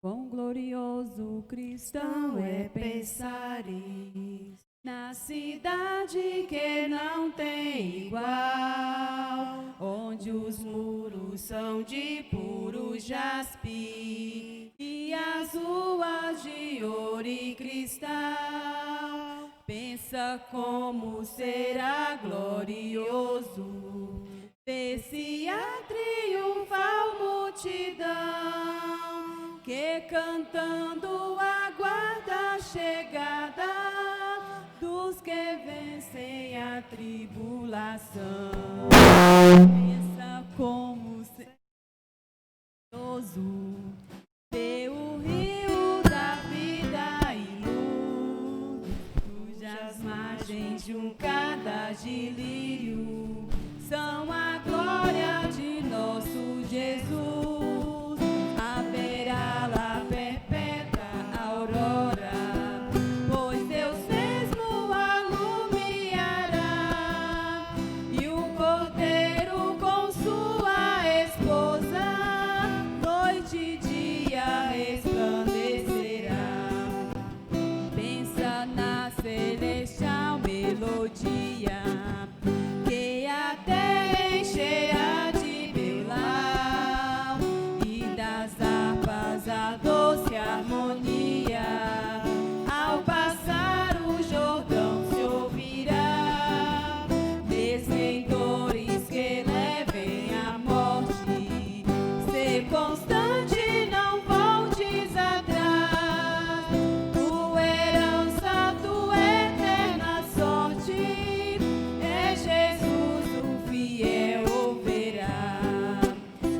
Quão glorioso cristão é pensares na cidade que não tem igual, onde os muros são de puro jaspe e as ruas de ouro e cristal. Pensa como será glorioso ver-se a triunfal multidão que cantando aguarda a chegada dos que vencem a tribulação. Pensa como será glorioso ver o rio da vida e luz, cujas margens juncadas de lírio são a glória de nosso Jesus. Haverá lá perpétua aurora, pois Deus mesmo alumiará, e o cordeiro com sua esposa noite e dia resplandecerá. Pensa na celestial melodia que até encherá de belão, e das harpas a doce harmonia ao passar o Jordão se ouvirá. Descendores que levem a morte, ser constante, não voltes atrás. Tua herança, tua eterna sorte é Jesus o fiel verá.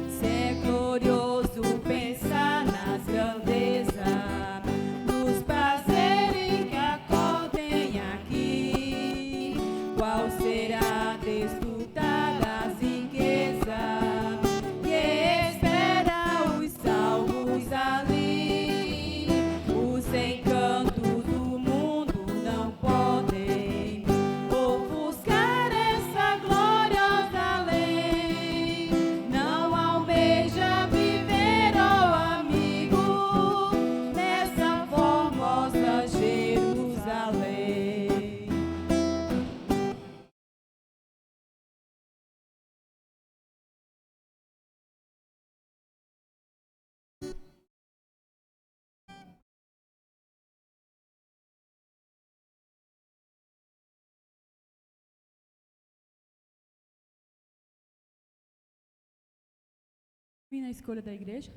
Se é glorioso pensar nas grandezas, nos prazeres que acordem aqui, qual será a desfrutar das riquezas que espera os salvos ali. Os encantos do mundo não podem ofuscar essa gloriosa lei. Não almeja viver, ó amigo, nessa formosa Jerusalém. E na escolha da igreja?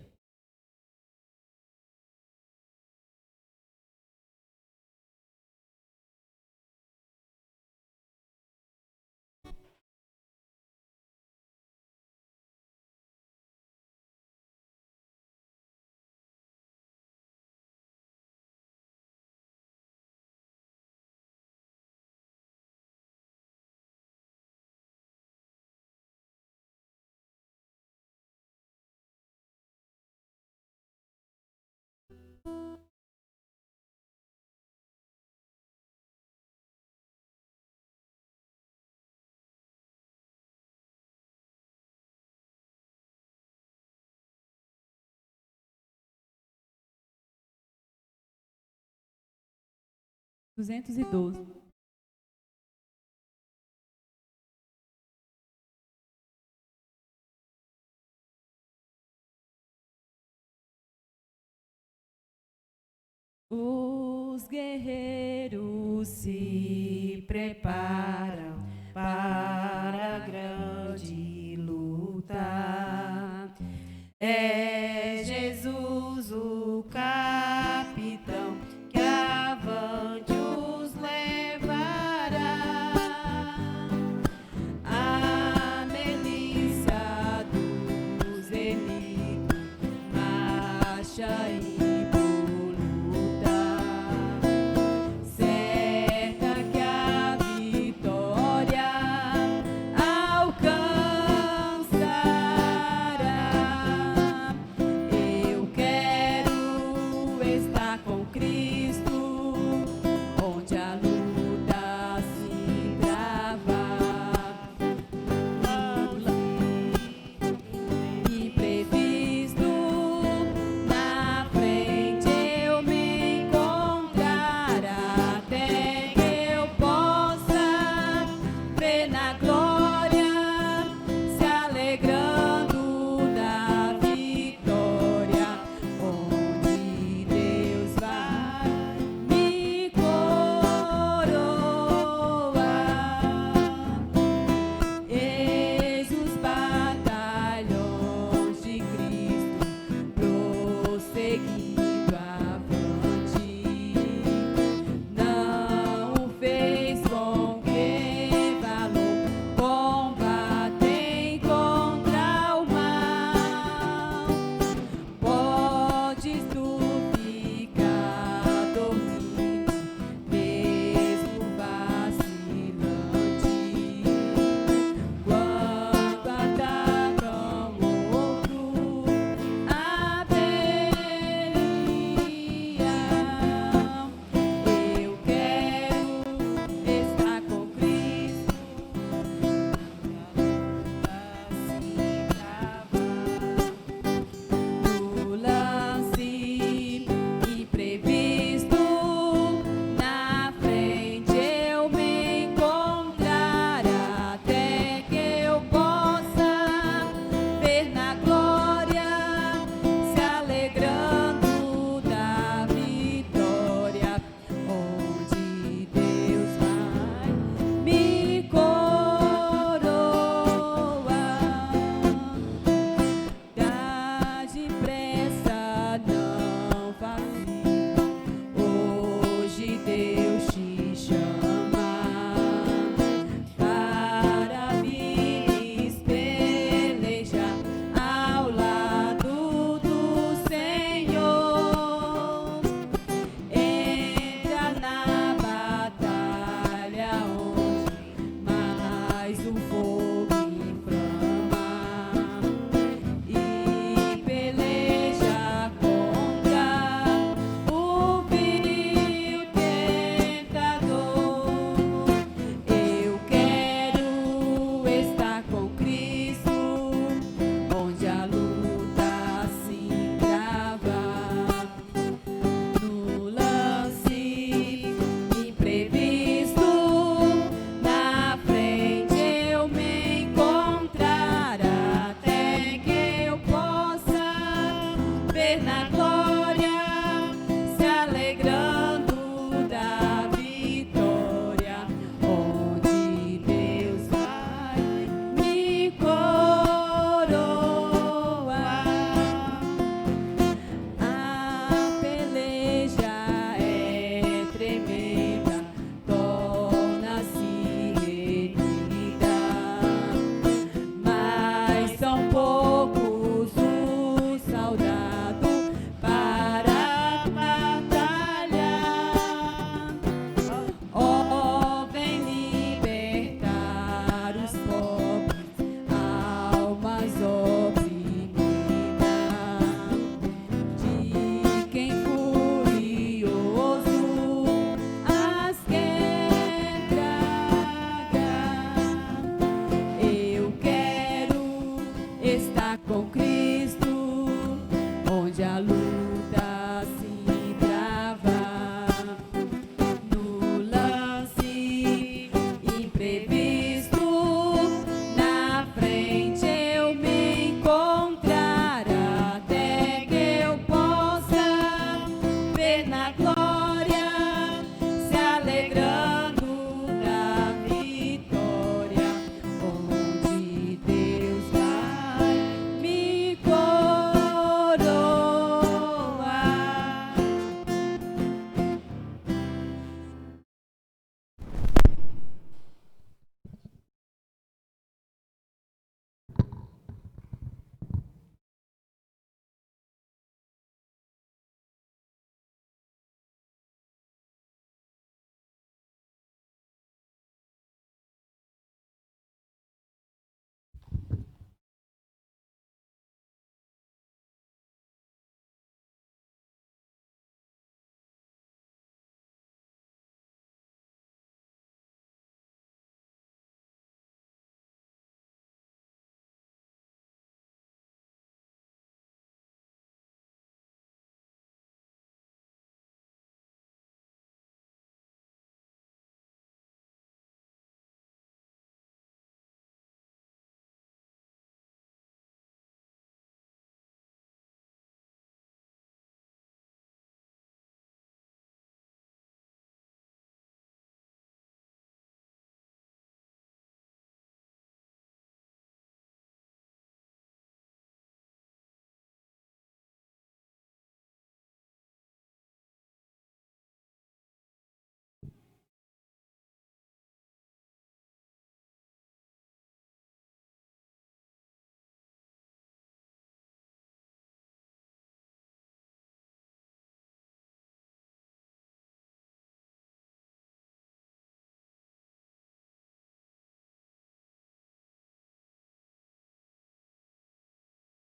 Duzentos e 12. Os guerreiros se preparam para a grande luta. É Jesus o capitão que avante os levará. A milícia dos inimigos marcha e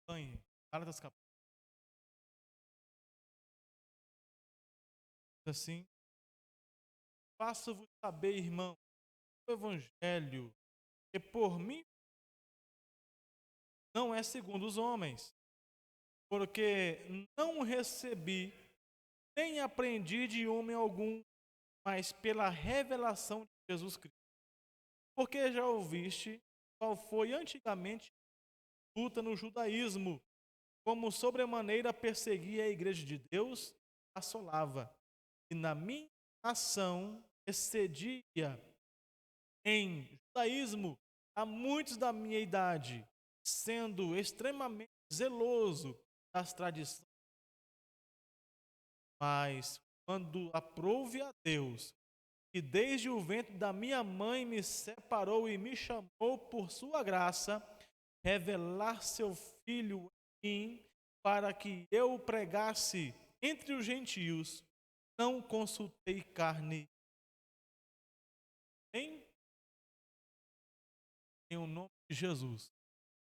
acompanhe. Gálatas capítulo assim. Faço-vos saber, irmão, o evangelho que por mim não é segundo os homens, porque não recebi nem aprendi de homem algum, mas pela revelação de Jesus Cristo. Porque já ouviste qual foi antigamente a luta no judaísmo, como sobremaneira perseguia a igreja de Deus, assolava, e na minha ação excedia em judaísmo a muitos da minha idade, sendo extremamente zeloso das tradições. Mas quando aprouve a Deus, que desde o ventre da minha mãe me separou e me chamou por sua graça, revelar seu Filho em mim, para que eu o pregasse entre os gentios, não consultei carne nem em o nome de Jesus.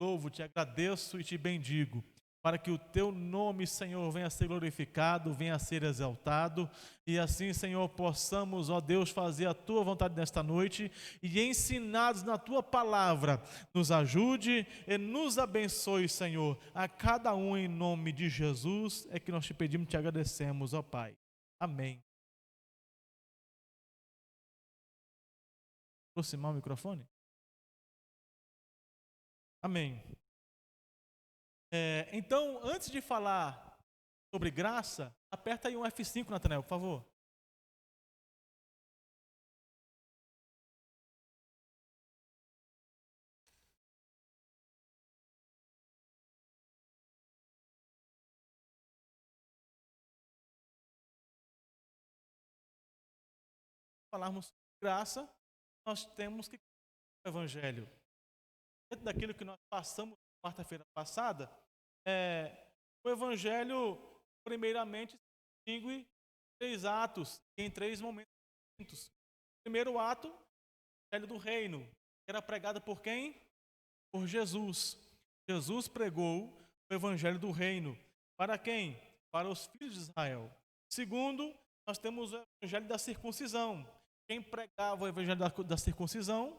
Louvo, te agradeço e te bendigo, para que o teu nome, Senhor, venha a ser glorificado, venha a ser exaltado, e assim, Senhor, possamos, ó Deus, fazer a tua vontade nesta noite, e ensinados na tua palavra, nos ajude e nos abençoe, Senhor, a cada um em nome de Jesus, é que nós te pedimos e te agradecemos, ó Pai. Amém. Aproximar o microfone? Amém. Então, antes de falar sobre graça, aperta aí um F5, Nathanael, por favor. Falarmos sobre graça, nós temos que o Evangelho. Dentro daquilo que nós passamos na quarta-feira passada, o Evangelho, primeiramente, distingue três atos em três momentos distintos. O primeiro ato, o Evangelho do Reino, que era pregado por quem? Por Jesus. Jesus pregou o Evangelho do Reino. Para quem? Para os filhos de Israel. Segundo, nós temos o Evangelho da circuncisão. Quem pregava o Evangelho da circuncisão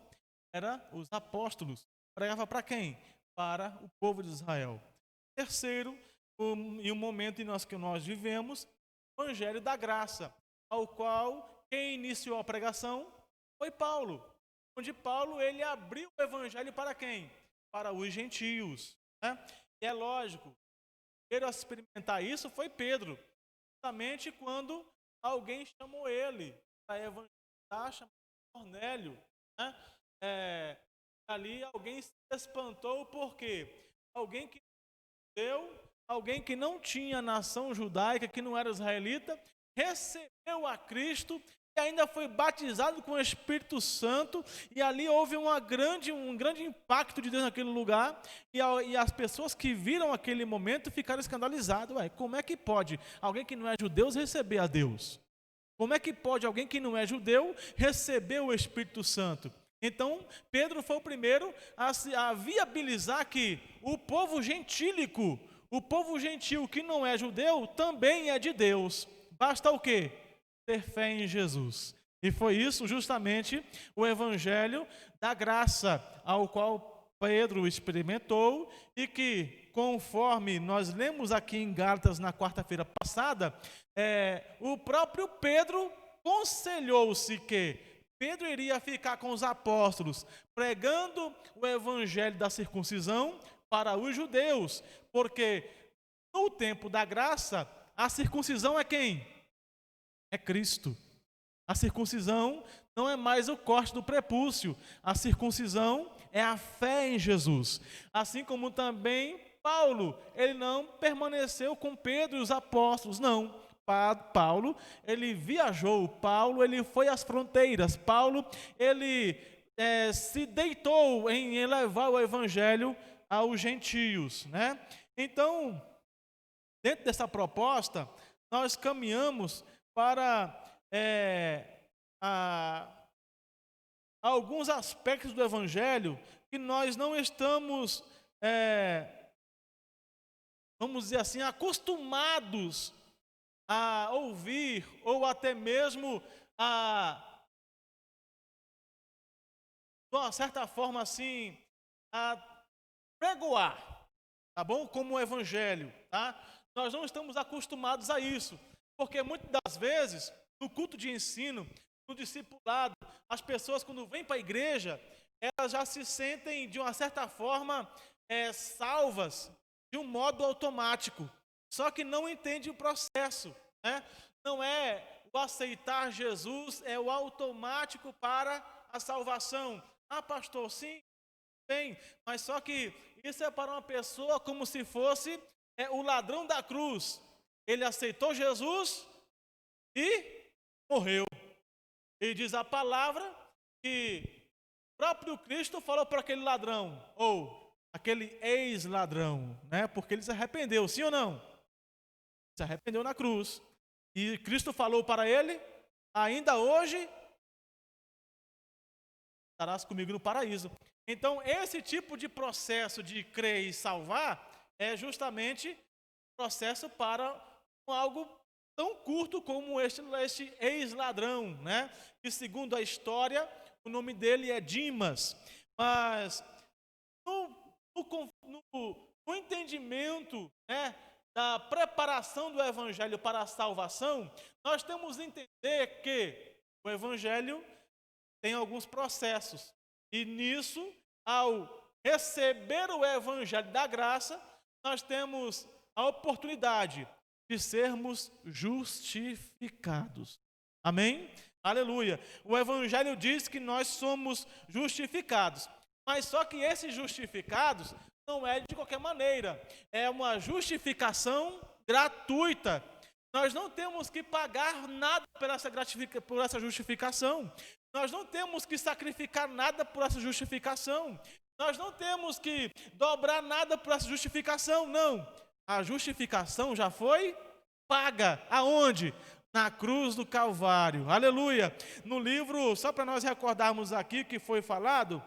era os apóstolos. Pregava para quem? Para o povo de Israel. Terceiro, em um momento que nós vivemos, o Evangelho da graça, ao qual quem iniciou a pregação foi Paulo. Onde Paulo ele abriu o Evangelho para quem? Para os gentios. Né? E é lógico, primeiro a experimentar isso foi Pedro, justamente quando alguém chamou ele para evangelizar, chamado Cornélio. Né? Ali alguém se espantou porque alguém que alguém que não tinha nação judaica, que não era israelita, recebeu a Cristo e ainda foi batizado com o Espírito Santo, e ali houve um grande impacto de Deus naquele lugar, e as pessoas que viram aquele momento ficaram escandalizadas. Como é que pode alguém que não é judeu receber a Deus? Como é que pode alguém que não é judeu receber o Espírito Santo? Então, Pedro foi o primeiro a viabilizar que o povo gentílico, o povo gentil que não é judeu, também é de Deus. Basta o quê? Ter fé em Jesus. E foi isso justamente o Evangelho da graça, ao qual Pedro experimentou e que, conforme nós lemos aqui em Gálatas na quarta-feira passada, o próprio Pedro conselhou-se que Pedro iria ficar com os apóstolos, pregando o evangelho da circuncisão para os judeus, porque no tempo da graça, a circuncisão é quem? É Cristo. A circuncisão não é mais o corte do prepúcio, a circuncisão é a fé em Jesus. Assim como também Paulo, ele não permaneceu com Pedro e os apóstolos, não. Paulo, ele viajou, Paulo, ele foi às fronteiras, Paulo, ele se deitou em levar o evangelho aos gentios, né? Então, dentro dessa proposta, nós caminhamos para alguns aspectos do evangelho que nós não estamos vamos dizer assim, acostumados a ouvir ou até mesmo de uma certa forma assim, a pregoar, tá bom? Como o evangelho, tá? Nós não estamos acostumados a isso, porque muitas das vezes, no culto de ensino, no discipulado, as pessoas quando vêm para a igreja, elas já se sentem de uma certa forma salvas de um modo automático, só que não entende o processo, né? Não é o aceitar Jesus, é o automático para a salvação. Ah, pastor, sim, bem, mas só que isso é para uma pessoa como se fosse o ladrão da cruz. Ele aceitou Jesus e morreu. E diz a palavra que o próprio Cristo falou para aquele ladrão, ou aquele ex-ladrão, né? Porque ele se arrependeu, sim ou não? Se arrependeu na cruz. E Cristo falou para ele, ainda hoje estarás comigo no paraíso. Então, esse tipo de processo de crer e salvar é justamente processo para algo tão curto como este ex-ladrão, né? Que segundo a história, o nome dele é Dimas. Mas no entendimento, né, da preparação do evangelho para a salvação, nós temos que entender que o evangelho tem alguns processos. E nisso, ao receber o evangelho da graça, nós temos a oportunidade de sermos justificados. Amém? Aleluia. O evangelho diz que nós somos justificados. Mas só que esses justificados não é de qualquer maneira. É uma justificação gratuita. Nós não temos que pagar nada por essa justificação. Nós não temos que sacrificar nada por essa justificação. Nós não temos que dobrar nada por essa justificação, não. A justificação já foi paga. Aonde? Na cruz do Calvário. Aleluia. No livro, só para nós recordarmos aqui que foi falado,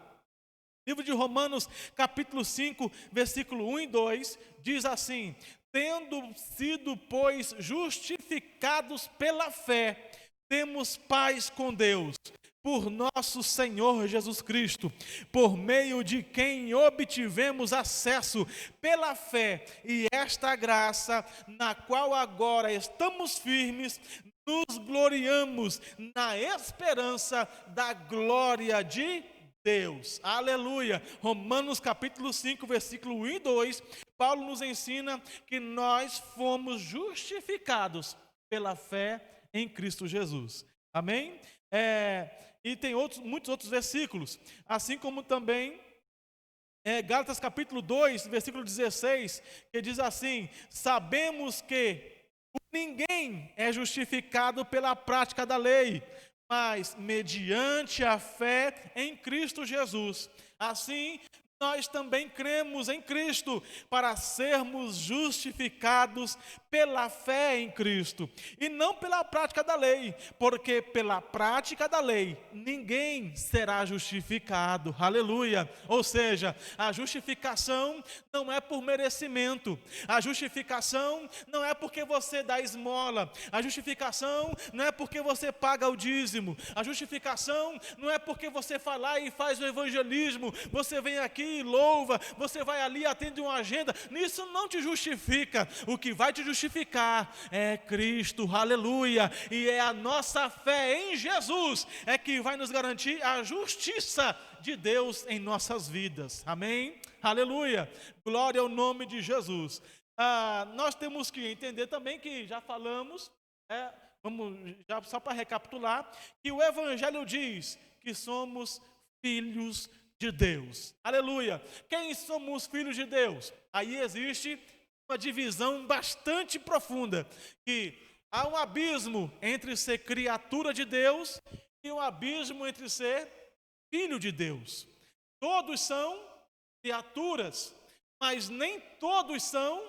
livro de Romanos, capítulo 5, versículo 1 e 2, diz assim: tendo sido, pois, justificados pela fé, temos paz com Deus, por nosso Senhor Jesus Cristo, por meio de quem obtivemos acesso pela fé, e esta graça, na qual agora estamos firmes, nos gloriamos na esperança da glória de Deus. Aleluia. Romanos capítulo 5, versículo 1 e 2, Paulo nos ensina que nós fomos justificados pela fé em Cristo Jesus. Amém? E tem muitos outros versículos, assim como também Gálatas capítulo 2, versículo 16, que diz assim: sabemos que ninguém é justificado pela prática da lei, mas mediante a fé em Cristo Jesus. Assim, nós também cremos em Cristo para sermos justificados pela fé em Cristo e não pela prática da lei, porque pela prática da lei ninguém será justificado. Aleluia! Ou seja, a justificação não é por merecimento, a justificação não é porque você dá esmola, a justificação não é porque você paga o dízimo, a justificação não é porque você vai lá e faz o evangelismo, você vem aqui e louva, você vai ali e atende uma agenda. Nisso não te justifica. O que vai te justificar é Cristo, aleluia, e é a nossa fé em Jesus é que vai nos garantir a justiça de Deus em nossas vidas. Amém? Aleluia, glória ao nome de Jesus. Nós temos que entender também que já falamos, só para recapitular, que o evangelho diz que somos filhos de Deus. Aleluia. Quem somos filhos de Deus? Aí existe uma divisão bastante profunda, que há um abismo entre ser criatura de Deus e um abismo entre ser filho de Deus. Todos são criaturas, mas nem todos são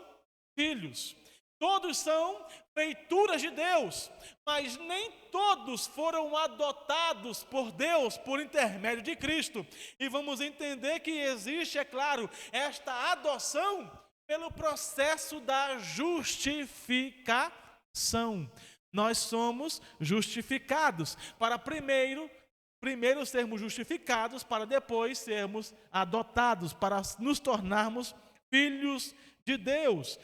filhos. Todos são feituras de Deus, mas nem todos foram adotados por Deus por intermédio de Cristo. E vamos entender que existe, é claro, esta adoção pelo processo da justificação. Nós somos justificados para primeiro sermos justificados, para depois sermos adotados, para nos tornarmos filhos de Deus.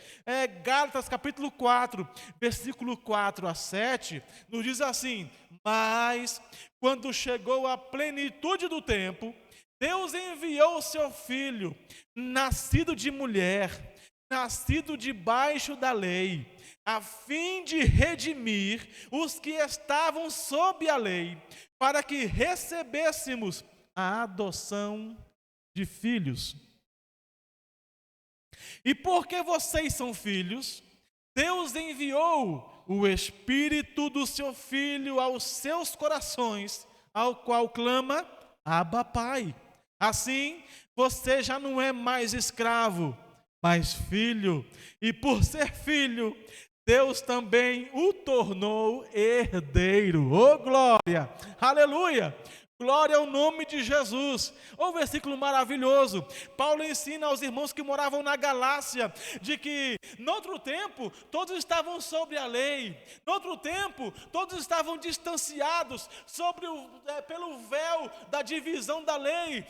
Gálatas capítulo 4, versículo 4 a 7, nos diz assim: mas quando chegou a plenitude do tempo, Deus enviou o seu filho, nascido de mulher, nascido debaixo da lei, a fim de redimir os que estavam sob a lei, para que recebêssemos a adoção de filhos. E porque vocês são filhos, Deus enviou o Espírito do seu Filho aos seus corações, ao qual clama: Abba, Pai. Assim, você já não é mais escravo, mas filho. E por ser filho, Deus também o tornou herdeiro. Oh, glória! Aleluia! Glória ao nome de Jesus. Um versículo maravilhoso. Paulo ensina aos irmãos que moravam na Galácia de que, no outro tempo, todos estavam sobre a lei. No outro tempo, todos estavam distanciados pelo véu da divisão da lei,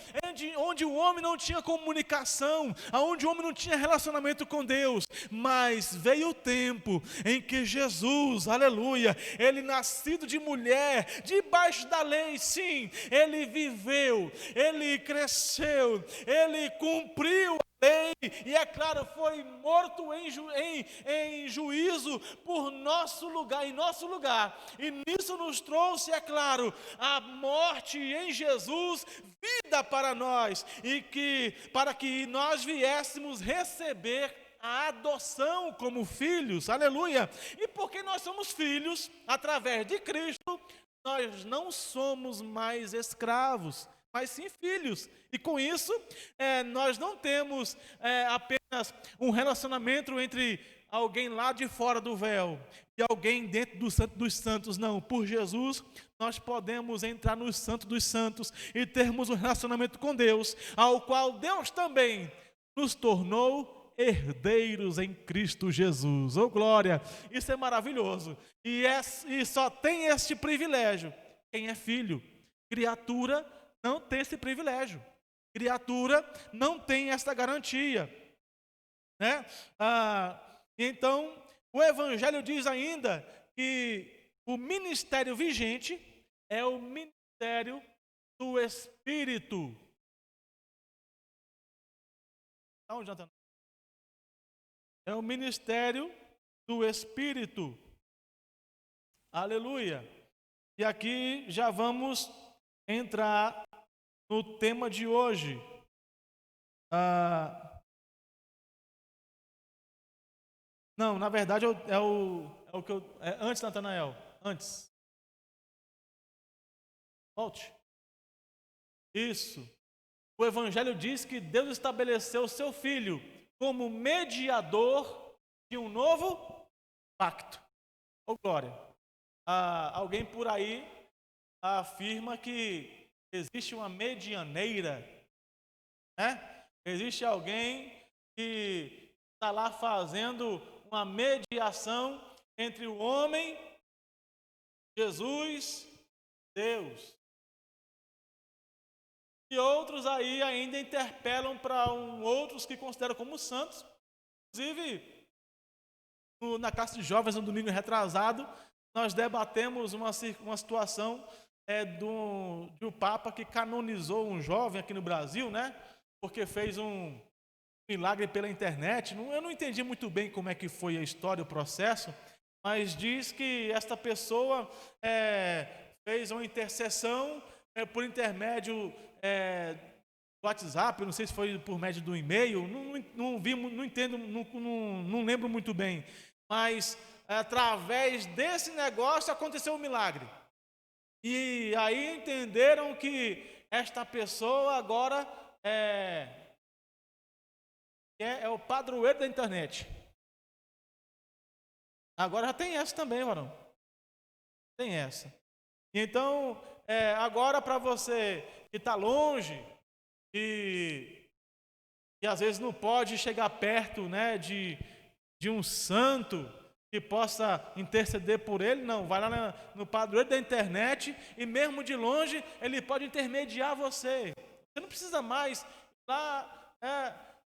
onde o homem não tinha comunicação, onde o homem não tinha relacionamento com Deus. Mas veio o tempo em que Jesus, aleluia, ele nascido de mulher, debaixo da lei, sim, ele viveu, ele cresceu, ele cumpriu a lei e, é claro, foi morto em juízo por nosso lugar, em nosso lugar. E nisso nos trouxe, é claro, a morte em Jesus, vida para nós, e para que nós viéssemos receber a adoção como filhos, aleluia. E porque nós somos filhos, através de Cristo, nós não somos mais escravos, mas sim filhos. E com isso, nós não temos apenas um relacionamento entre alguém lá de fora do véu e alguém dentro do Santo dos Santos. Não, por Jesus, nós podemos entrar no Santo dos Santos e termos um relacionamento com Deus, ao qual Deus também nos tornou herdeiros em Cristo Jesus. Oh, glória! Isso é maravilhoso. E só tem este privilégio quem é filho. Criatura não tem esse privilégio. Criatura não tem essa garantia, né? Então, o Evangelho diz ainda que o ministério vigente é o ministério do Espírito. É o ministério do Espírito. Aleluia. E aqui já vamos entrar no tema de hoje. Não, na verdade é o que eu... antes, Natanael. Antes. Volte. Isso. O Evangelho diz que Deus estabeleceu o seu Filho como mediador de um novo pacto. Oh, glória! Alguém por aí afirma que existe uma medianeira, né? Existe alguém que está lá fazendo uma mediação entre o homem, Jesus, Deus. E outros aí ainda interpelam para outros que consideram como santos. Inclusive, na classe de jovens, no domingo retrasado, nós debatemos uma situação de um papa que canonizou um jovem aqui no Brasil, né? Porque fez um milagre pela internet. Eu não entendi muito bem como é que foi a história, o processo, mas diz que esta pessoa fez uma intercessão por intermédio do WhatsApp, não sei se foi por médio do e-mail, não vi, não entendo, não lembro muito bem, mas através desse negócio aconteceu um milagre. E aí entenderam que esta pessoa agora é o padroeiro da internet. Agora já tem essa também, varão. Tem essa. Então, agora para você que está longe e às vezes não pode chegar perto, né, de um santo que possa interceder por ele, não, vai lá no padroeiro da internet e mesmo de longe ele pode intermediar você. Você não precisa mais ir lá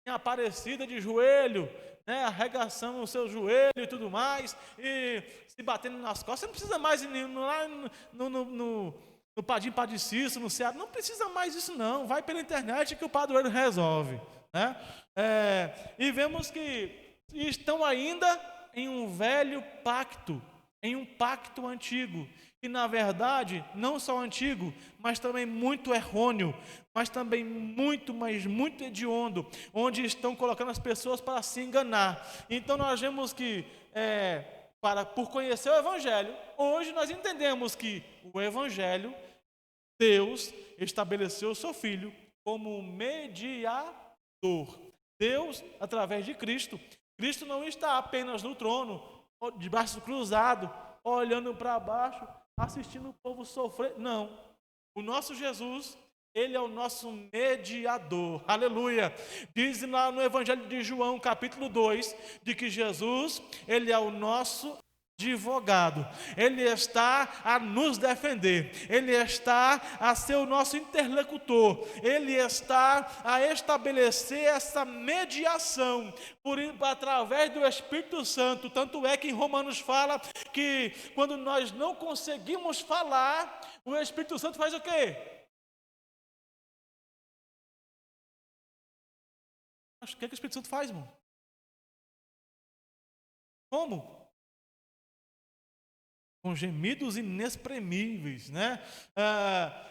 em Aparecida de joelho, né, arregaçando o seu joelho e tudo mais, e se batendo nas costas. Você não precisa mais ir lá no Padim Padicício, no Ceará, não precisa mais disso não, vai pela internet que o padroeiro resolve, né? E vemos que estão ainda em um velho pacto, em um pacto antigo, e na verdade, não só antigo, mas também muito errôneo, mas também muito hediondo, onde estão colocando as pessoas para se enganar. Então nós vemos que, por conhecer o Evangelho, hoje nós entendemos que o Evangelho, Deus estabeleceu o seu Filho como um mediador. Deus, através de Cristo, Cristo não está apenas no trono, de braço cruzado, olhando para baixo, assistindo o povo sofrer. Não. O nosso Jesus, ele é o nosso mediador. Aleluia. Diz lá no Evangelho de João, capítulo 2, de que Jesus, ele é o nosso advogado. Ele está a nos defender. Ele está a ser o nosso interlocutor. Ele está a estabelecer essa mediação através do Espírito Santo. Tanto é que em Romanos fala que quando nós não conseguimos falar, o Espírito Santo faz o quê? O que o Espírito Santo faz, irmão? Como? Com gemidos inexprimíveis, né?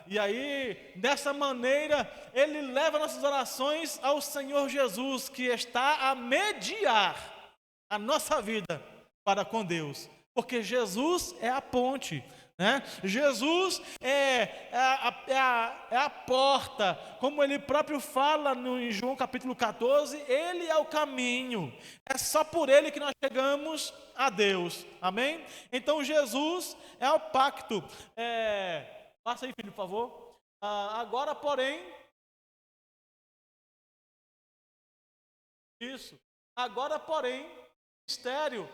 E aí, dessa maneira, ele leva nossas orações ao Senhor Jesus, que está a mediar a nossa vida para com Deus, porque Jesus é a ponte, né? Jesus é a porta, como ele próprio fala em João capítulo 14, ele é o caminho, é só por ele que nós chegamos a Deus, amém? Então Jesus é o pacto. Passa aí, filho, por favor. Agora, porém, o mistério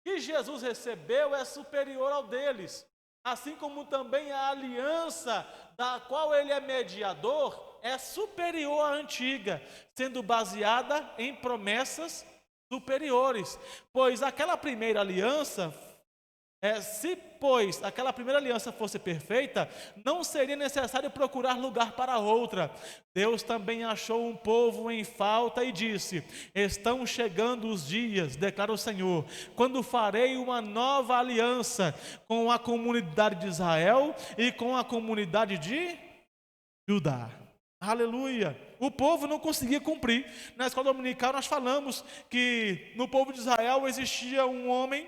que Jesus recebeu é superior ao deles, assim como também a aliança da qual ele é mediador é superior à antiga, sendo baseada em promessas superiores, pois aquela primeira aliança, se aquela primeira aliança fosse perfeita, não seria necessário procurar lugar para outra. Deus também achou um povo em falta e disse: estão chegando os dias, declara o Senhor, quando farei uma nova aliança com a comunidade de Israel e com a comunidade de Judá. Aleluia! O povo não conseguia cumprir. Na escola dominical nós falamos que no povo de Israel existia um homem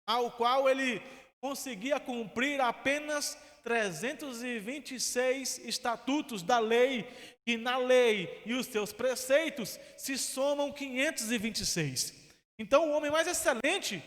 ao qual ele conseguia cumprir apenas 326 estatutos da lei, e na lei e os seus preceitos se somam 526. Então o homem mais excelente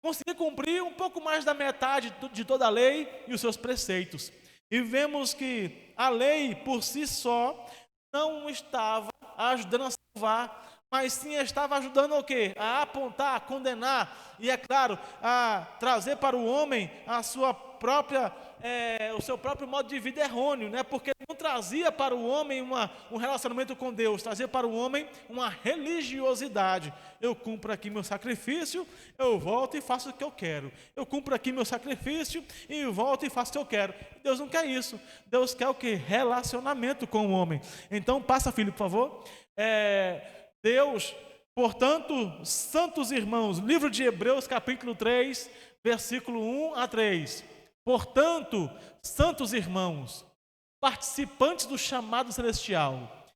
conseguia cumprir um pouco mais da metade de toda a lei e os seus preceitos. E vemos que a lei por si só não estava ajudando a salvar, mas sim estava ajudando o quê? A apontar, a condenar e, é claro, a trazer para o homem a sua própria, o seu próprio modo de vida errôneo, né? Porque não trazia para o homem um relacionamento com Deus, trazia para o homem uma religiosidade. Eu cumpro aqui meu sacrifício, eu volto e faço o que eu quero. Eu cumpro aqui meu sacrifício e volto e faço o que eu quero. Deus não quer isso. Deus quer o quê? Relacionamento com o homem. Então, passa, filho, por favor. Deus, portanto, santos irmãos, livro de Hebreus, capítulo 3, versículo 1 a 3. Portanto, santos irmãos, participantes do chamado celestial,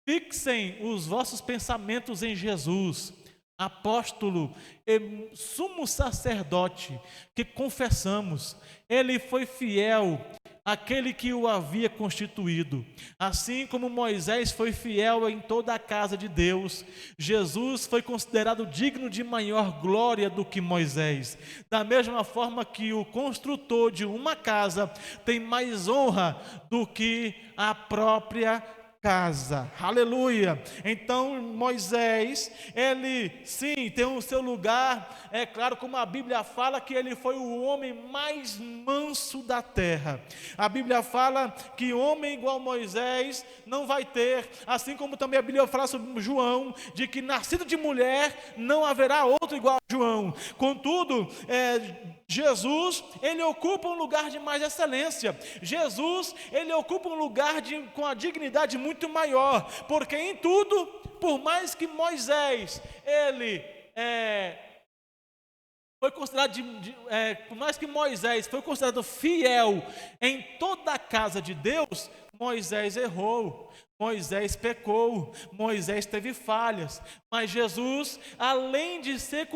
fixem os vossos pensamentos em Jesus, apóstolo e sumo sacerdote, que confessamos, ele foi fiel àquele que o havia constituído, assim como Moisés foi fiel em toda a casa de Deus. Jesus foi considerado digno de maior glória do que Moisés, da mesma forma que o construtor de uma casa tem mais honra do que a própria casa. Aleluia. Então Moisés, ele sim tem o seu lugar. É claro, como a Bíblia fala, que ele foi o homem mais manso da terra. A Bíblia fala que homem igual Moisés não vai ter, assim como também a Bíblia fala sobre João, de que nascido de mulher não haverá outro igual a João. Contudo, Jesus, ele ocupa um lugar de mais excelência. Jesus, ele ocupa um lugar com a dignidade muito maior, porque em tudo, por mais que Moisés, ele foi considerado, por mais que Moisés foi considerado fiel em toda a casa de Deus, Moisés errou, Moisés pecou, Moisés teve falhas, mas Jesus, além de ser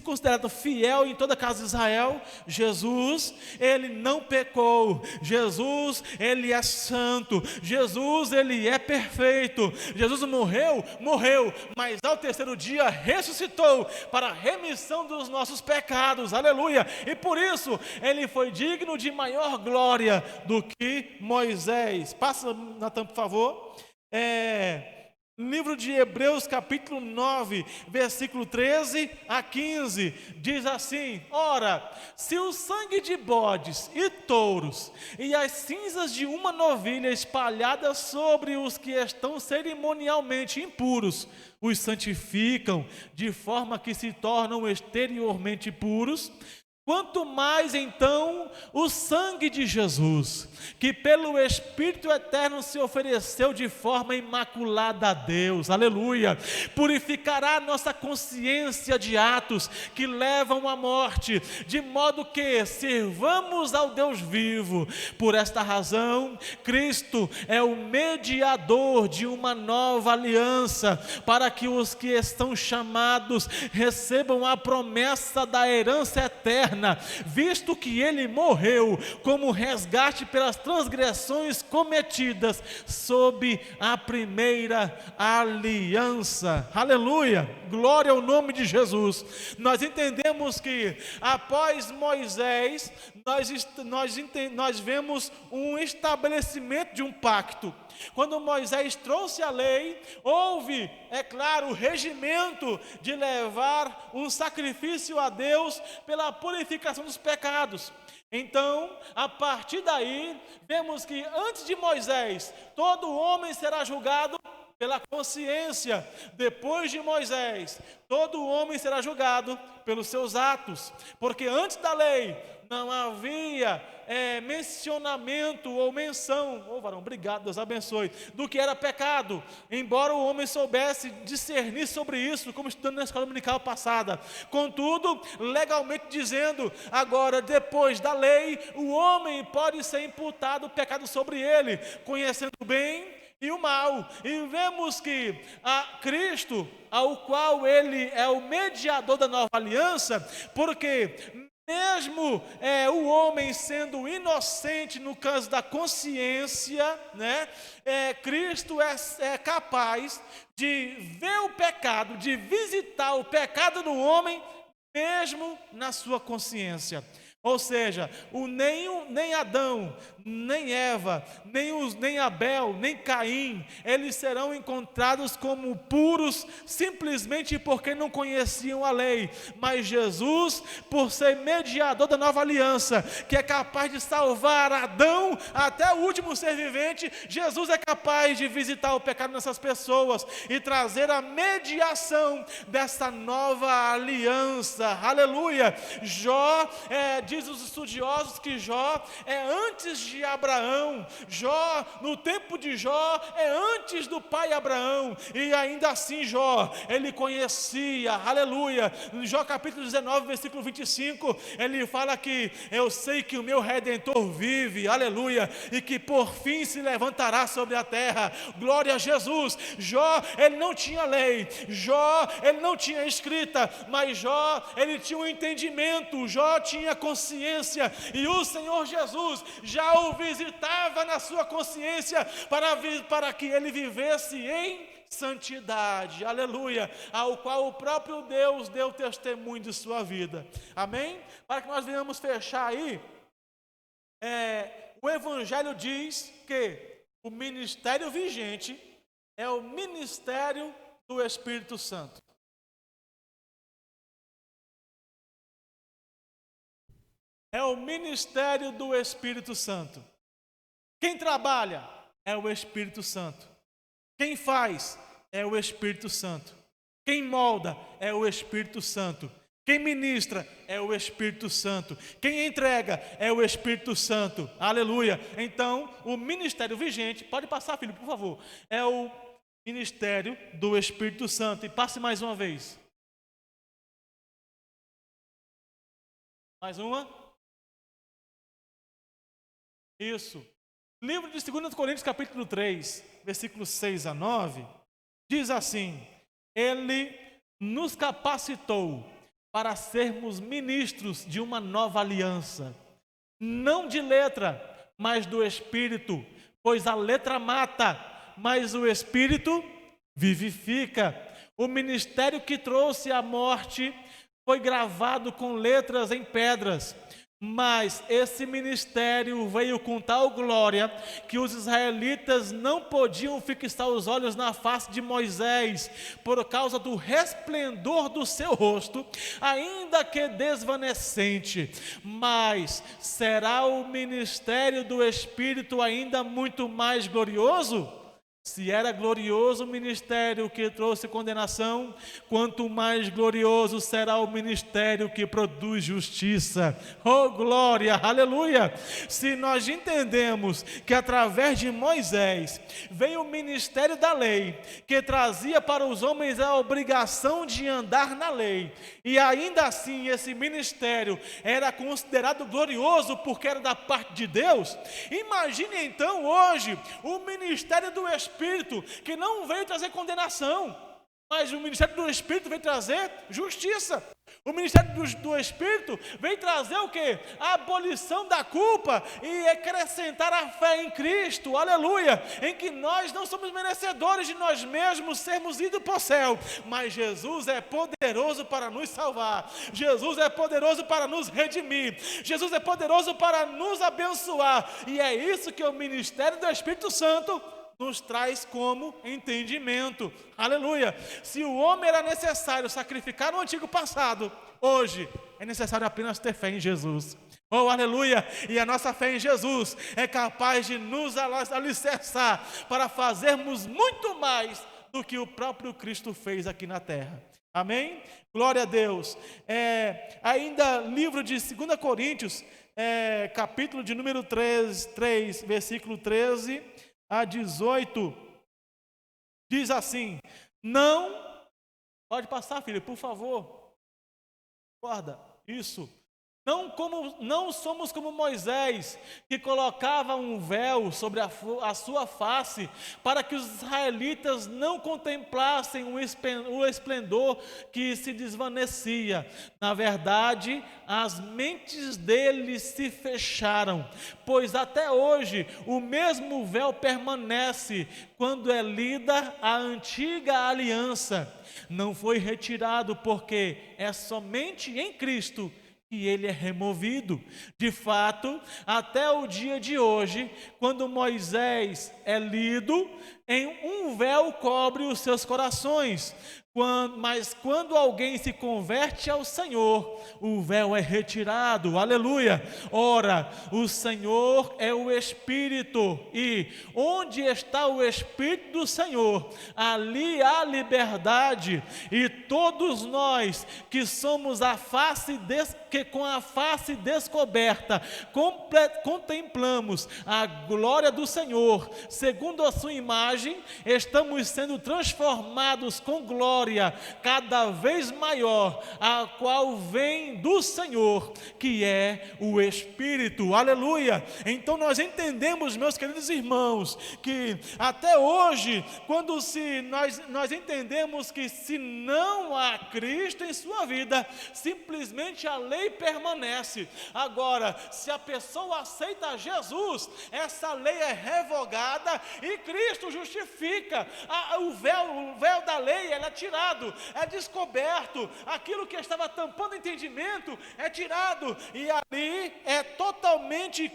considerado fiel em toda a casa de Israel, Jesus, ele não pecou, Jesus, ele é santo, Jesus, ele é perfeito, Jesus morreu, mas ao terceiro dia ressuscitou para a remissão dos nossos pecados, aleluia, e por isso ele foi digno de maior glória do que Moisés. Passa, Natan, por favor. Livro de Hebreus, capítulo 9, versículo 13 a 15, diz assim: ora, se o sangue de bodes e touros e as cinzas de uma novilha espalhadas sobre os que estão cerimonialmente impuros os santificam de forma que se tornam exteriormente puros, quanto mais então o sangue de Jesus, que pelo Espírito Eterno se ofereceu de forma imaculada a Deus, aleluia, purificará nossa consciência de atos que levam à morte, de modo que sirvamos ao Deus vivo. Por esta razão, Cristo é o mediador de uma nova aliança, para que os que estão chamados recebam a promessa da herança eterna, visto que ele morreu como resgate pelas transgressões cometidas sob a primeira aliança. Aleluia, glória ao nome de Jesus. Nós entendemos que após Moisés, nós vemos um estabelecimento de um pacto. Quando Moisés trouxe a lei, houve, é claro, o regimento de levar um sacrifício a Deus pela purificação dos pecados. Então, a partir daí, vemos que antes de Moisés, todo homem será julgado pela consciência. Depois de Moisés, todo homem será julgado pelos seus atos, porque antes da lei não havia mencionamento ou menção, varão, obrigado, Deus abençoe, do que era pecado, embora o homem soubesse discernir sobre isso, como estudando na escola dominical passada. Contudo, legalmente dizendo, agora depois da lei, o homem pode ser imputado o pecado sobre ele, conhecendo o bem e o mal, e vemos que a Cristo, ao qual ele é o mediador da nova aliança, porque mesmo o homem sendo inocente no caso da consciência, né, Cristo é capaz de ver o pecado, de visitar o pecado do homem, mesmo na sua consciência. Ou seja, nem Adão, nem Eva, nem Abel, nem Caim, eles serão encontrados como puros simplesmente porque não conheciam a lei. Mas Jesus, por ser mediador da nova aliança, que é capaz de salvar Adão até o último ser vivente, Jesus é capaz de visitar o pecado nessas pessoas e trazer a mediação dessa nova aliança. Aleluia! Diz os estudiosos que Jó é antes de Abraão. Jó, no tempo de Jó, é antes do pai Abraão, e ainda assim Jó, ele conhecia, aleluia, em Jó capítulo 19, versículo 25, ele fala que eu sei que o meu Redentor vive, aleluia, e que por fim se levantará sobre a terra. Glória a Jesus. Jó, ele não tinha lei, Jó, ele não tinha escrita, mas Jó, ele tinha um entendimento, Jó tinha consciência, e o Senhor Jesus já o visitava na sua consciência para que ele vivesse em santidade, aleluia, ao qual o próprio Deus deu testemunho de sua vida. Amém? Para que nós venhamos fechar aí, o Evangelho diz que o ministério vigente é o ministério do Espírito Santo. É o ministério do Espírito Santo. Quem trabalha é o Espírito Santo. Quem faz é o Espírito Santo. Quem molda é o Espírito Santo. Quem ministra é o Espírito Santo. Quem entrega é o Espírito Santo. Aleluia. Então, o ministério vigente, pode passar, filho, por favor, é o ministério do Espírito Santo. E passe mais uma vez. Mais uma. Isso. Livro de 2 Coríntios, capítulo 3, versículos 6 a 9, diz assim: Ele nos capacitou para sermos ministros de uma nova aliança, não de letra, mas do Espírito, pois a letra mata, mas o Espírito vivifica. O ministério que trouxe a morte foi gravado com letras em pedras, mas esse ministério veio com tal glória que os israelitas não podiam fixar os olhos na face de Moisés por causa do resplendor do seu rosto, ainda que desvanecente. Mas será o ministério do Espírito ainda muito mais glorioso? Se era glorioso o ministério que trouxe condenação, quanto mais glorioso será o ministério que produz justiça. Oh, glória, aleluia! Se nós entendemos que através de Moisés veio o ministério da lei, que trazia para os homens a obrigação de andar na lei, e ainda assim esse ministério era considerado glorioso porque era da parte de Deus, imagine então hoje o ministério do Espírito, que não veio trazer condenação, mas o ministério do Espírito veio trazer justiça. O ministério do Espírito veio trazer o quê? A abolição da culpa e acrescentar a fé em Cristo, aleluia, em que nós não somos merecedores de nós mesmos sermos idos para o céu, mas Jesus é poderoso para nos salvar, Jesus é poderoso para nos redimir, Jesus é poderoso para nos abençoar, e é isso que o ministério do Espírito Santo nos traz como entendimento, aleluia. Se o homem era necessário sacrificar no antigo passado, hoje é necessário apenas ter fé em Jesus. Oh, aleluia, e a nossa fé em Jesus é capaz de nos alicerçar para fazermos muito mais do que o próprio Cristo fez aqui na terra. Amém? Glória a Deus. Ainda livro de 2 Coríntios, capítulo de número 3, versículo 13 a 18, diz assim: não, pode passar, filho, por favor, guarda, isso, não somos como Moisés, que colocava um véu sobre a sua face, para que os israelitas não contemplassem o esplendor que se desvanecia. Na verdade, as mentes deles se fecharam, pois até hoje o mesmo véu permanece quando é lida a antiga aliança. Não foi retirado, porque é somente em Cristo que ele é removido. De fato, até o dia de hoje, quando Moisés é lido, em um véu cobre os seus corações. Mas quando alguém se converte ao Senhor, o véu é retirado, aleluia. Ora, o Senhor é o Espírito, e onde está o Espírito do Senhor, ali há liberdade. E todos nós que somos que com a face descoberta contemplamos a glória do Senhor, segundo a sua imagem, estamos sendo transformados com glória cada vez maior, a qual vem do Senhor, que é o Espírito, aleluia. Então nós entendemos, meus queridos irmãos, que até hoje, quando nós entendemos que se não há Cristo em sua vida, simplesmente a lei permanece. Agora, se a pessoa aceita Jesus, essa lei é revogada e Cristo justifica. O véu da lei, ela é tirada. tirado, é descoberto. Aquilo que estava tampando o entendimento é tirado, e ali é totalmente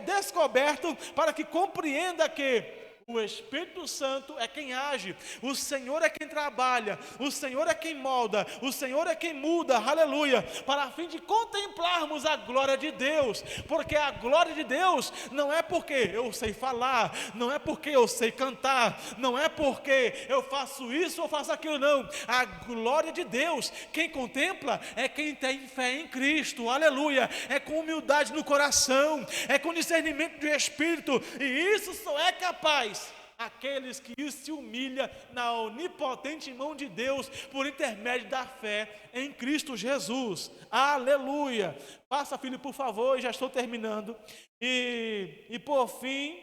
descoberto, para que compreenda que o Espírito Santo é quem age, o Senhor é quem trabalha, o Senhor é quem molda, o Senhor é quem muda, aleluia, para a fim de contemplarmos a glória de Deus, porque a glória de Deus não é porque eu sei falar, não é porque eu sei cantar, não é porque eu faço isso ou faço aquilo, não. A glória de Deus, quem contempla é quem tem fé em Cristo, aleluia, é com humildade no coração, é com discernimento do Espírito, e isso só é capaz aqueles que se humilham na onipotente mão de Deus, por intermédio da fé em Cristo Jesus, aleluia. Passa, filho, por favor, já estou terminando. E por fim,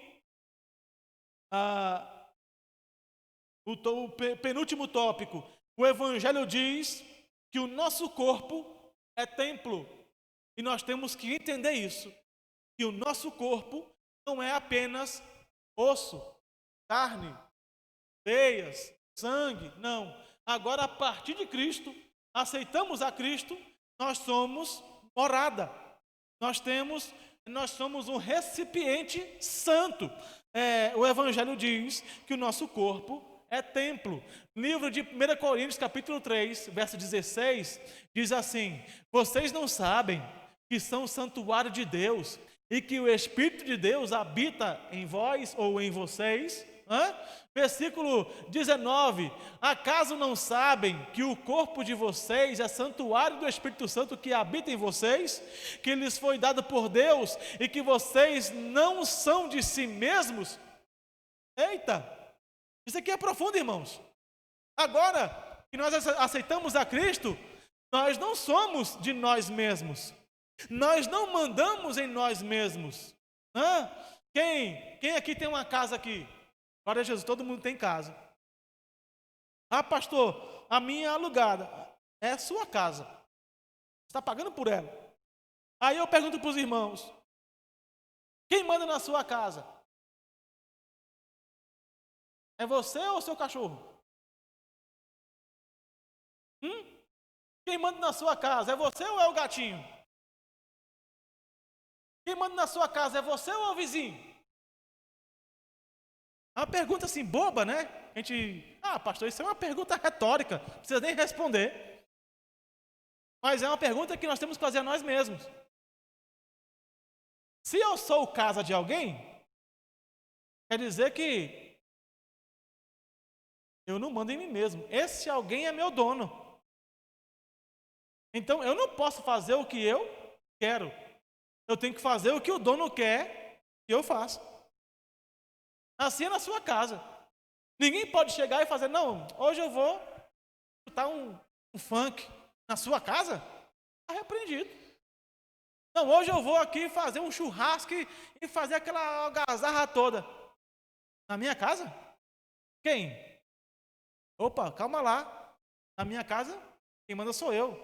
o penúltimo tópico, o Evangelho diz que o nosso corpo é templo, e nós temos que entender isso, que o nosso corpo não é apenas osso, carne, veias, sangue, não. Agora, a partir de Cristo, aceitamos a Cristo, nós somos morada, nós somos um recipiente santo. O Evangelho diz que o nosso corpo é templo. Livro de 1 Coríntios, capítulo 3, verso 16, diz assim: vocês não sabem que são o santuário de Deus e que o Espírito de Deus habita em vós ou em vocês? Versículo 19: acaso não sabem que o corpo de vocês é santuário do Espírito Santo que habita em vocês, que lhes foi dado por Deus e que vocês não são de si mesmos? Eita, isso aqui é profundo, irmãos. Agora que nós aceitamos a Cristo, nós não somos de nós mesmos, nós não mandamos em nós mesmos. Quem aqui tem uma casa aqui? Glória a Jesus, todo mundo tem casa. Pastor, a minha é alugada. É a sua casa, você está pagando por ela. Aí eu pergunto para os irmãos: quem manda na sua casa? É você ou o seu cachorro? Quem manda na sua casa? É você ou é o gatinho? Quem manda na sua casa? É você ou é o vizinho? É uma pergunta assim boba, né? A gente, pastor, isso é uma pergunta retórica, não precisa nem responder. Mas é uma pergunta que nós temos que fazer a nós mesmos. Se eu sou casa de alguém, quer dizer que eu não mando em mim mesmo. Esse alguém é meu dono. Então eu não posso fazer o que eu quero. Eu tenho que fazer o que o dono quer que eu faça. Assim é na sua casa. Ninguém pode chegar e fazer: não, hoje eu vou escutar um funk na sua casa. Está repreendido. Não, hoje eu vou aqui fazer um churrasco e fazer aquela algazarra toda. Na minha casa? Quem? Opa, calma lá. Na minha casa, quem manda sou eu.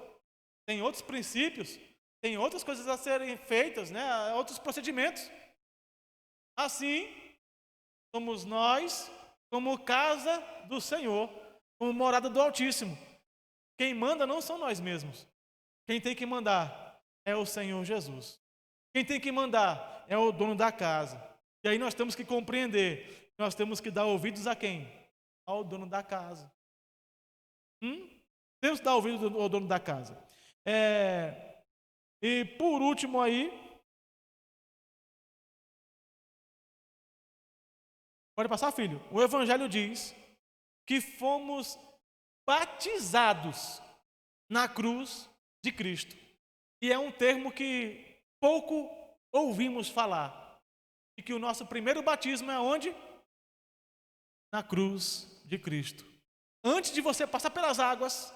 Tem outros princípios, tem outras coisas a serem feitas, né? Outros procedimentos. Assim, somos nós, como casa do Senhor, como morada do Altíssimo. Quem manda não são nós mesmos. Quem tem que mandar é o Senhor Jesus. Quem tem que mandar é o dono da casa. E aí nós temos que compreender, nós temos que dar ouvidos a quem? Ao dono da casa. Temos que dar ouvidos ao dono da casa. E por último aí, pode passar, filho? O Evangelho diz que fomos batizados na cruz de Cristo. E é um termo que pouco ouvimos falar. E que o nosso primeiro batismo é onde? Na cruz de Cristo. Antes de você passar pelas águas,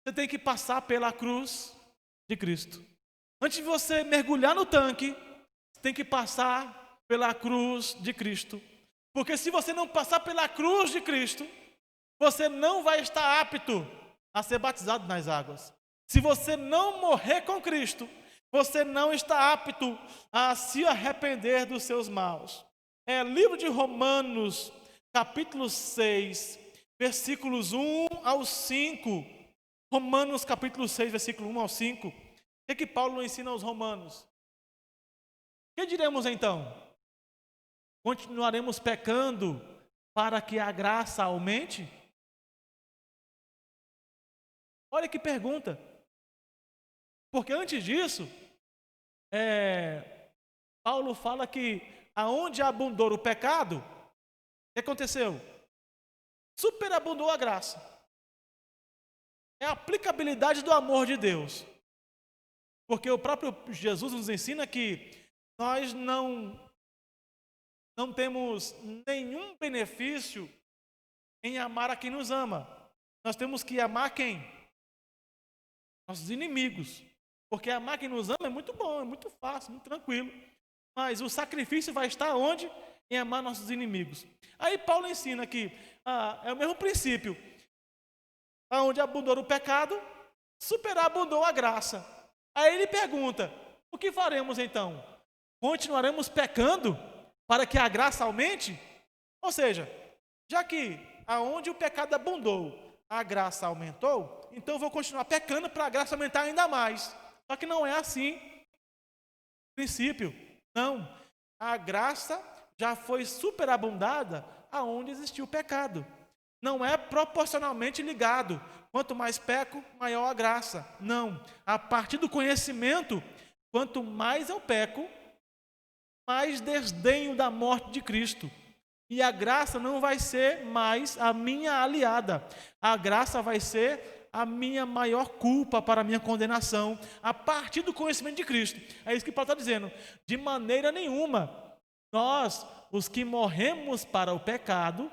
você tem que passar pela cruz de Cristo. Antes de você mergulhar no tanque, você tem que passar pela cruz de Cristo. Porque se você não passar pela cruz de Cristo, você não vai estar apto a ser batizado nas águas. Se você não morrer com Cristo, você não está apto a se arrepender dos seus maus. Livro de Romanos, capítulo 6, versículos 1 ao 5. Romanos capítulo 6, versículo 1 ao 5. O que Paulo ensina aos romanos? Que diremos então? Continuaremos pecando para que a graça aumente? Olha que pergunta. Porque antes disso, Paulo fala que aonde abundou o pecado, o que aconteceu? Superabundou a graça. É a aplicabilidade do amor de Deus. Porque o próprio Jesus nos ensina que nós não temos nenhum benefício em amar a quem nos ama. Nós temos que amar quem? Nossos inimigos. Porque amar quem nos ama é muito bom, é muito fácil, muito tranquilo. Mas o sacrifício vai estar onde? Em amar nossos inimigos. Aí Paulo ensina que é o mesmo princípio. Onde abundou o pecado, superabundou a graça. Aí ele pergunta, o que faremos então? Continuaremos pecando para que a graça aumente? Ou seja, já que aonde o pecado abundou, a graça aumentou, então eu vou continuar pecando para a graça aumentar ainda mais. Só que não é assim. Princípio, não. A graça já foi superabundada aonde existiu o pecado. Não é proporcionalmente ligado. Quanto mais peco, maior a graça. Não. A partir do conhecimento, quanto mais eu peco, mais desdenho da morte de Cristo. E a graça não vai ser mais a minha aliada. A graça vai ser a minha maior culpa para a minha condenação, a partir do conhecimento de Cristo. É isso que Paulo está dizendo. De maneira nenhuma, nós, os que morremos para o pecado,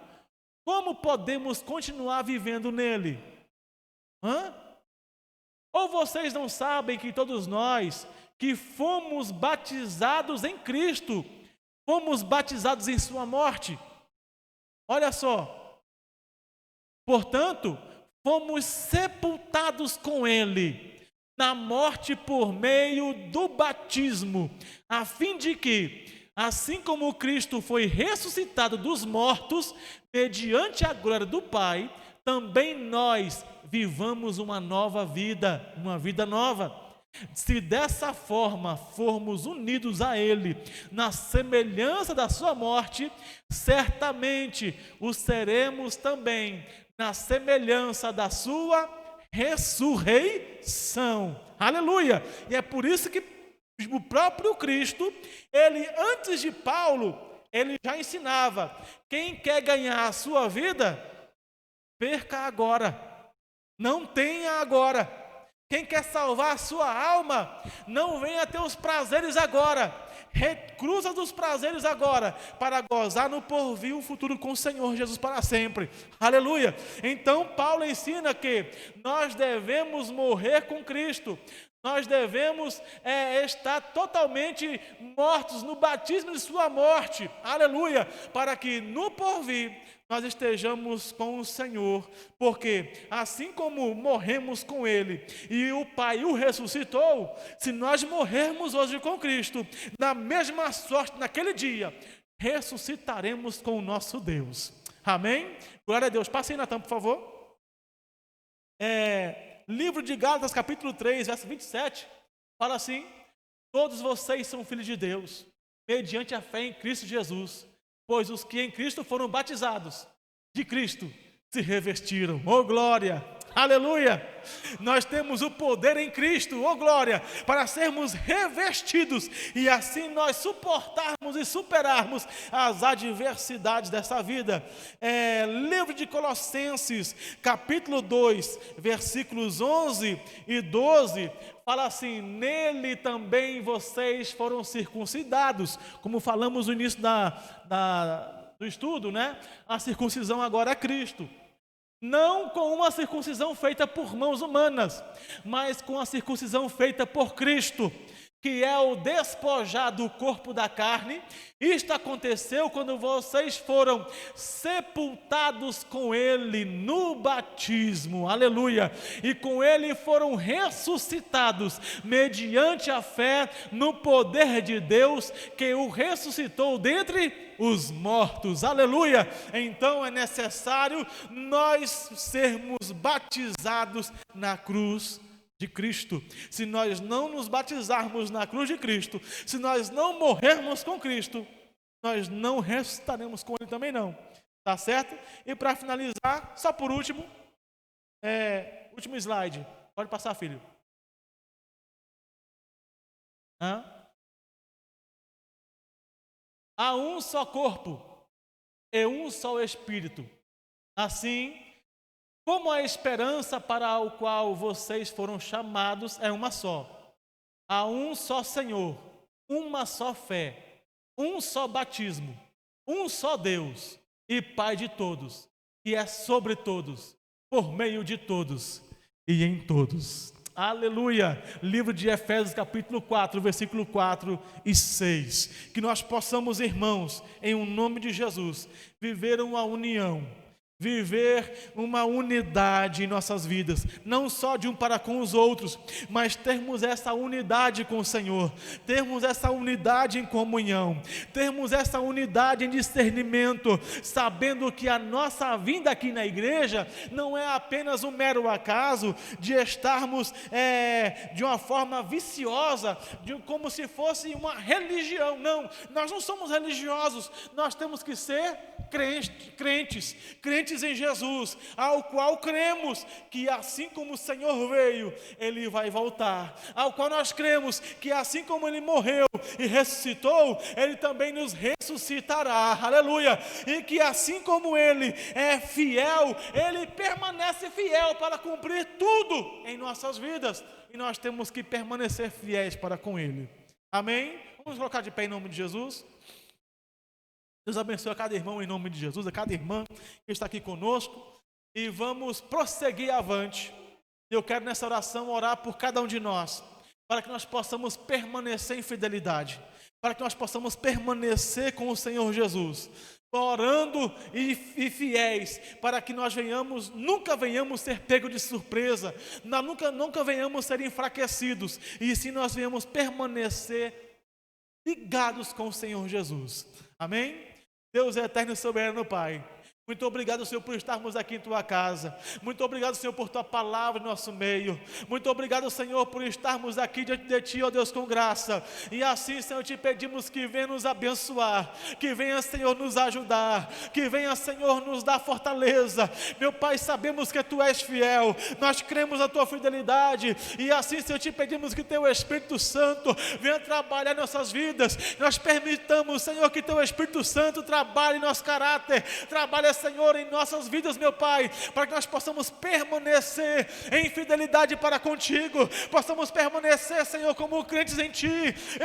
como podemos continuar vivendo nele? Ou vocês não sabem que todos nós, que fomos batizados em Cristo, fomos batizados em sua morte? Olha só. Portanto, fomos sepultados com ele na morte por meio do batismo, a fim de que, assim como Cristo foi ressuscitado dos mortos, mediante a glória do Pai, também nós vivamos uma nova vida, uma vida nova. Se dessa forma formos unidos a Ele, na semelhança da sua morte, certamente o seremos também na semelhança da sua ressurreição. Aleluia! E é por isso que o próprio Cristo, ele antes de Paulo, ele já ensinava: quem quer ganhar a sua vida, perca agora, não tenha agora. Quem quer salvar a sua alma, não venha ter os prazeres agora, recruza dos prazeres agora, para gozar no porvir o futuro com o Senhor Jesus para sempre. Aleluia! Então Paulo ensina que nós devemos morrer com Cristo. Nós devemos estar totalmente mortos no batismo de sua morte. Aleluia! Para que no porvir nós estejamos com o Senhor, porque assim como morremos com Ele e o Pai o ressuscitou, se nós morrermos hoje com Cristo, na mesma sorte naquele dia, ressuscitaremos com o nosso Deus. Amém? Glória a Deus. Passe aí, Natan, por favor. Livro de Gálatas, capítulo 3, verso 27, fala assim: todos vocês são filhos de Deus, mediante a fé em Cristo Jesus. Pois os que em Cristo foram batizados, de Cristo se revestiram. Oh glória! Aleluia! Nós temos o poder em Cristo, oh glória, para sermos revestidos e assim nós suportarmos e superarmos as adversidades dessa vida. Livro de Colossenses, capítulo 2, versículos 11 e 12, fala assim: nele também vocês foram circuncidados, como falamos no início do estudo, né? A circuncisão agora é Cristo. Não com uma circuncisão feita por mãos humanas, mas com a circuncisão feita por Cristo. que é o despojar do corpo da carne. Isto aconteceu quando vocês foram sepultados com ele no batismo, aleluia, e com ele foram ressuscitados mediante a fé no poder de Deus que o ressuscitou dentre os mortos, aleluia. Então é necessário nós sermos batizados na cruz de Cristo. Se nós não nos batizarmos na cruz de Cristo, se nós não morrermos com Cristo, nós não ressuscitaremos com Ele também não, tá certo? E para finalizar, só por último, último slide, pode passar, filho. Há um só corpo e um só Espírito, assim como a esperança para o qual vocês foram chamados é uma só. Há um só Senhor, uma só fé, um só batismo, um só Deus e Pai de todos, que é sobre todos, por meio de todos e em todos. Aleluia! Livro de Efésios capítulo 4, versículo 4 e 6. Que nós possamos, irmãos, em um nome de Jesus, viver uma união, viver uma unidade em nossas vidas, não só de um para com os outros, mas termos essa unidade com o Senhor, termos essa unidade em comunhão, termos essa unidade em discernimento, sabendo que a nossa vinda aqui na igreja não é apenas um mero acaso de estarmos de uma forma viciosa, como se fosse uma religião. Não, nós não somos religiosos, nós temos que ser crentes em Jesus, ao qual cremos que assim como o Senhor veio, Ele vai voltar, ao qual nós cremos que assim como Ele morreu e ressuscitou, Ele também nos ressuscitará, aleluia, e que assim como Ele é fiel, Ele permanece fiel para cumprir tudo em nossas vidas, e nós temos que permanecer fiéis para com Ele, amém? Vamos colocar de pé em nome de Jesus. Deus abençoe a cada irmão em nome de Jesus, a cada irmã que está aqui conosco, e vamos prosseguir avante. Eu quero nessa oração orar por cada um de nós, para que nós possamos permanecer em fidelidade, para que nós possamos permanecer com o Senhor Jesus, orando e fiéis, para que nós nunca venhamos ser pegos de surpresa, nunca venhamos ser enfraquecidos, e sim nós venhamos permanecer ligados com o Senhor Jesus, amém? Deus é eterno e soberano, Pai. Muito obrigado, Senhor, por estarmos aqui em Tua casa. Muito obrigado, Senhor, por Tua palavra em nosso meio. Muito obrigado, Senhor, por estarmos aqui diante de Ti, ó Deus, com graça. E assim, Senhor, te pedimos que venha nos abençoar, que venha, Senhor, nos ajudar, que venha, Senhor, nos dar fortaleza. Meu Pai, sabemos que Tu és fiel, nós cremos na Tua fidelidade. E assim, Senhor, te pedimos que Teu Espírito Santo venha trabalhar em nossas vidas. Nós permitamos, Senhor, que Teu Espírito Santo trabalhe em nosso caráter, trabalhe, Senhor, em nossas vidas, meu Pai, para que nós possamos permanecer em fidelidade para contigo, possamos permanecer, Senhor, como crentes em Ti,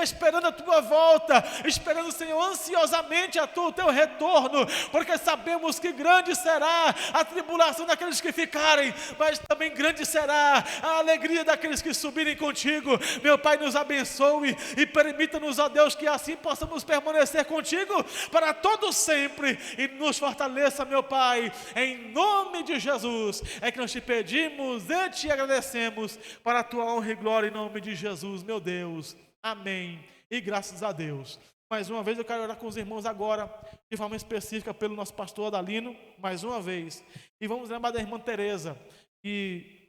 esperando a Tua volta, esperando, Senhor, ansiosamente o Teu retorno, porque sabemos que grande será a tribulação daqueles que ficarem, mas também grande será a alegria daqueles que subirem contigo. Meu Pai, nos abençoe e permita-nos, ó Deus, que assim possamos permanecer contigo para todo sempre, e nos fortaleça, meu Pai, em nome de Jesus, é que nós te pedimos e te agradecemos para a tua honra e glória em nome de Jesus, meu Deus, amém, e graças a Deus. Mais uma vez eu quero orar com os irmãos agora, de forma específica pelo nosso pastor Adalino, mais uma vez, e vamos lembrar da irmã Tereza, que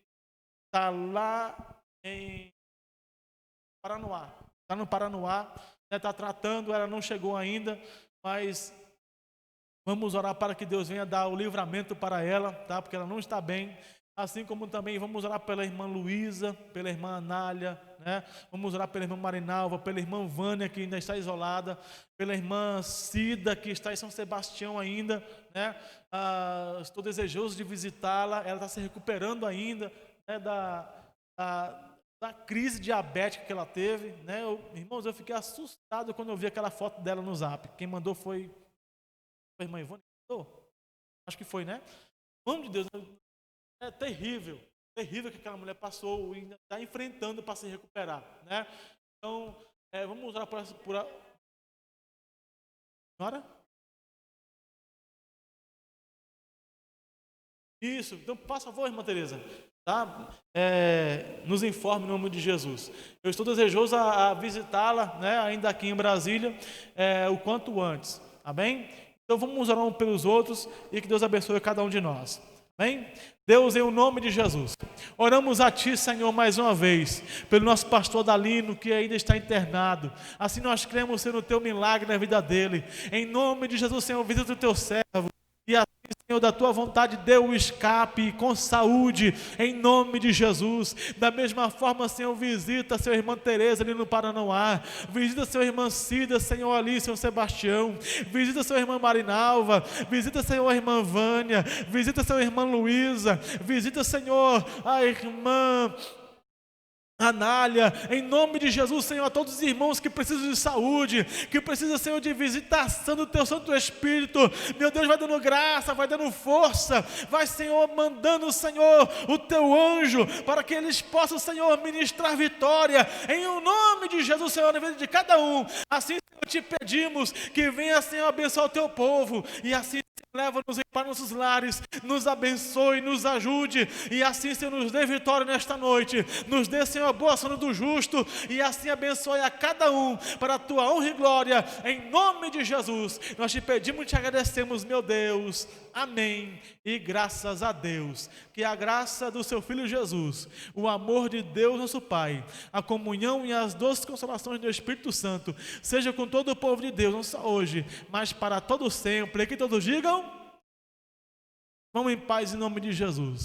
está lá em Paranoá, está no Paranoá, está tratando, ela não chegou ainda, mas vamos orar para que Deus venha dar o livramento para ela, tá? Porque ela não está bem. Assim como também vamos orar pela irmã Luísa, pela irmã Anália, né? Vamos orar pela irmã Marinalva, pela irmã Vânia, que ainda está isolada, pela irmã Cida, que está em São Sebastião ainda, né? Estou desejoso de visitá-la, ela está se recuperando ainda, né? Da crise diabética que ela teve, né? Irmãos, eu fiquei assustado quando eu vi aquela foto dela no Zap. Quem mandou foi a irmã Ivone? Acho que foi, né? Mano de Deus, é terrível que aquela mulher passou e ainda está enfrentando para se recuperar, né? Então, vamos orar por a senhora? Isso, então, por favor, irmã Tereza, tá? Nos informe em nome de Jesus. Eu estou desejoso a visitá-la, né, ainda aqui em Brasília, o quanto antes, tá bem? Então vamos orar uns pelos outros e que Deus abençoe cada um de nós. Amém? Deus, em o nome de Jesus, oramos a Ti, Senhor, mais uma vez, pelo nosso pastor Dalino, que ainda está internado. Assim nós cremos ser no Teu milagre na vida dele. Em nome de Jesus, Senhor, visita o Teu servo. E assim, Senhor, da Tua vontade, dê o escape com saúde, em nome de Jesus. Da mesma forma, Senhor, visita Sua irmã Tereza ali no Paranoá. Visita Sua irmã Cida, Senhor, ali, Senhor Sebastião. Visita Sua irmã Marinalva. Visita, Senhor, a irmã Vânia. Visita Sua irmã Luísa. Visita, Senhor, a irmã Anália, em nome de Jesus, Senhor, a todos os irmãos que precisam de saúde, que precisam, Senhor, de visitação do Teu Santo Espírito. Meu Deus, vai dando graça, vai dando força, vai, Senhor, mandando, Senhor, o Teu anjo, para que eles possam, Senhor, ministrar vitória, em o nome de Jesus, Senhor, na vida de cada um. Assim, Senhor, te pedimos que venha, Senhor, abençoar o Teu povo, e assim, leva-nos para nossos lares, nos abençoe, nos ajude, e assim, Senhor, nos dê vitória nesta noite, nos dê, Senhor, a boa ação do justo, e assim abençoe a cada um, para a Tua honra e glória, em nome de Jesus. Nós te pedimos e te agradecemos, meu Deus, amém, e graças a Deus. Que a graça do Seu Filho Jesus, o amor de Deus nosso Pai, a comunhão e as doces consolações do Espírito Santo, seja com todo o povo de Deus, não só hoje, mas para todo sempre, e que todos digam, vamos em paz em nome de Jesus.